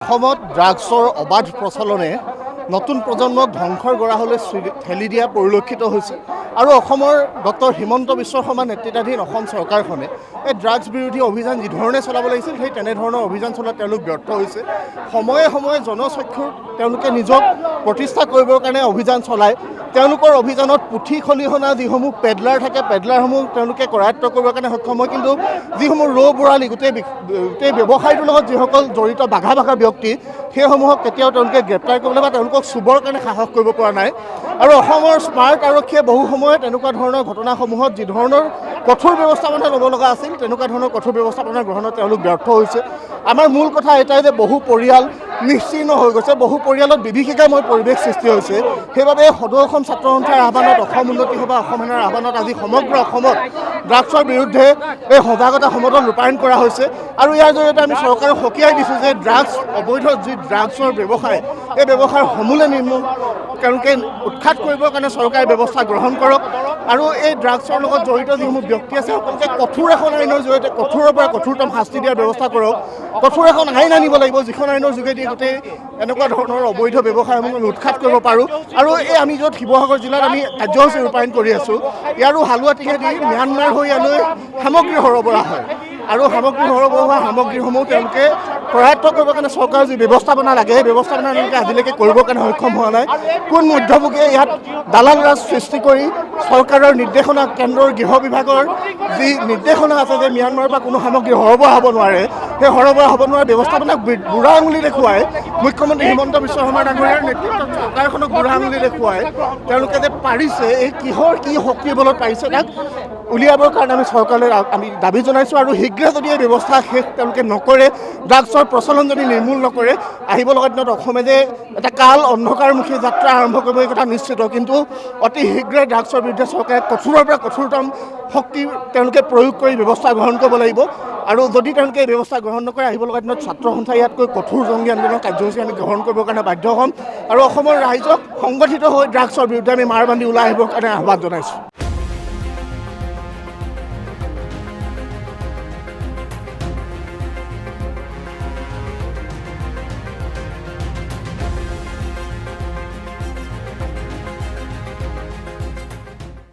অসমত ড্ৰাগছৰ অবাধ প্ৰচলনে নতুন প্ৰজন্মক ধ্বংসৰ গৰাহলৈ ঠেলি দিয়া পৰিলক্ষিত হৈছে আৰু অসমৰ ডক্টৰ হিমন্ত বিশ্ব শৰ্মা নেতৃত্বাধীন অসম চৰকাৰখনে এই ড্ৰাগছ বিৰোধী অভিযান যিধৰণে চলাব লাগিছিল সেই তেনেধৰণৰ অভিযান চলোৱাত তেওঁলোক ব্যৰ্থ হৈছে। সময়ে সময়ে জনচক্ষুৰ তেওঁলোকে নিজক প্ৰতিষ্ঠা কৰিবৰ কাৰণে অভিযান চলায়। তেওঁলোকৰ অভিযানত পুথি খলিহনা যিসমূহ পেডলাৰ থাকে পেডলাৰসমূহ তেওঁলোকে কৰায়ত্ব কৰিবৰ কাৰণে সক্ষম হয়, কিন্তু যিসমূহ বৰালি গোটেই ব্যৱসায়টোৰ লগত যিসকল জড়িত বাঘা ব্যক্তি সেইসমূহক কেতিয়াও তেওঁলোকে গ্ৰেপ্তাৰ কৰিবলৈ বা তেওঁলোকক চুবৰ কাৰণে সাহস কৰিব পৰা নাই। আৰু অসমৰ স্মাৰ্ট আৰক্ষীয়ে বহু সময়ত এনেকুৱা ধৰণৰ ঘটনাসমূহত যি ধৰণৰ কঠোৰ ব্যৱস্থাপনা ল'ব লগা আছিল তেনেকুৱা ধৰণৰ কঠোৰ ব্যৱস্থাপনা গ্ৰহণত তেওঁলোক ব্যৰ্থ হৈছে। আমাৰ মূল কথা এটাই যে বহু পৰিয়াল নিশ্চিহ্ন হৈ গৈছে, বহু পৰিয়ালত বিভীষিকাময় পৰিৱেশ সৃষ্টি হৈছে। সেইবাবে সদৌ অসম ছাত্ৰ সন্থাৰ আহ্বানত অসম উন্নতি সভা অসম সেনাৰ আহ্বানত আজি সমগ্ৰ অসমত ড্ৰাগছৰ বিৰুদ্ধে এই সজাগতা সমদল ৰূপায়ণ কৰা হৈছে আৰু ইয়াৰ জৰিয়তে আমি চৰকাৰক সকীয়াই দিছোঁ যে অবৈধ যি ড্ৰাগছৰ ব্যৱসায় এই ব্যৱসায়ৰ সমূলে নিৰ্মূল তেওঁলোকে উৎখাত কৰিবৰ কাৰণে চৰকাৰে ব্যৱস্থা গ্ৰহণ কৰক আৰু এই ড্ৰাগছৰ লগত জড়িত যিসমূহ ব্যক্তি আছে সকলোকে কঠোৰ এখন আইনৰ জৰিয়তে কঠোৰৰ পৰা কঠোৰতম শাস্তি দিয়াৰ ব্যৱস্থা কৰক। কঠোৰ এখন আইন আনিব লাগিব যিখন আইনৰ যোগেদি গোটেই এনেকুৱা ধৰণৰ অবৈধ ব্যৱসায়সমূহ আমি উৎখাত কৰিব পাৰোঁ। আৰু এই আমি য'ত শিৱসাগৰ জিলাত আমি কাৰ্যসূচী ৰূপায়ণ কৰি আছোঁ ইয়াৰো হালুৱাটিঙেদি ম্যানমাৰ হৈ ইয়ালৈ সামগ্ৰী সৰবৰাহ হয় আৰু সামগ্ৰী সৰবৰাহ হোৱা সামগ্ৰীসমূহ তেওঁলোকে কৰায়ত্ব কৰিবৰ কাৰণে চৰকাৰৰ যি ব্যৱস্থাপনা লাগে সেই ব্যৱস্থাপনা তেওঁলোকে আজিলৈকে কৰিবৰ কাৰণে সক্ষম হোৱা নাই। কোন মধ্যভোগীয়ে ইয়াত দালাল ৰাজ সৃষ্টি কৰি চৰকাৰৰ নিৰ্দেশনা কেন্দ্ৰৰ গৃহ বিভাগৰ যি নিৰ্দেশনা আছে যে ম্যানমাৰৰ পৰা কোনো সামগ্ৰী সৰবৰাহ হ'ব নোৱাৰে, সেই সৰবৰাহ হ'ব নোৱাৰা ব্যৱস্থাপনাক বুঢ়া আঙুলি দেখুৱাই মুখ্যমন্ত্ৰী হিমন্ত বিশ্ব শৰ্মা ডাঙৰীয়াৰ নেতৃত্বত চৰকাৰখনক বুঢ়া আঙুলি দেখুৱাই তেওঁলোকে যে পাৰিছে এই কিহৰ কি শক্তিৰ বলত পাৰিছে তাক উলিয়াবৰ কাৰণে আমি চৰকাৰলৈ আমি দাবী জনাইছোঁ আৰু শীঘ্ৰে যদি এই ব্যৱস্থা শেষ তেওঁলোকে নকৰে, ড্ৰাগছৰ প্ৰচলন যদি নিৰ্মূল নকৰে, আহিব লগা দিনত অসমে যে এটা কাল অন্ধকাৰমুখী যাত্ৰা আৰম্ভ কৰিব এই কথা নিশ্চিত। কিন্তু অতি শীঘ্ৰে ড্ৰাগছৰ বিৰুদ্ধে চৰকাৰে কঠোৰৰ পৰা কঠোৰতম শক্তি তেওঁলোকে প্ৰয়োগ কৰি ব্যৱস্থা গ্ৰহণ কৰিব লাগিব আৰু যদি তেওঁলোকে এই ব্যৱস্থা গ্ৰহণ নকৰে আহিব লগা দিনত ছাত্ৰ সন্থাই ইয়াতকৈ কঠোৰ জংগী আন্দোলনৰ কাৰ্যসূচী আমি গ্ৰহণ কৰিবৰ কাৰণে বাধ্য হ'ম আৰু অসমৰ ৰাইজক সংগঠিত হৈ ড্ৰাগছৰ বিৰুদ্ধে আমি মাৰ বান্ধি ওলাই আহিবৰ কাৰণে আহ্বান জনাইছোঁ।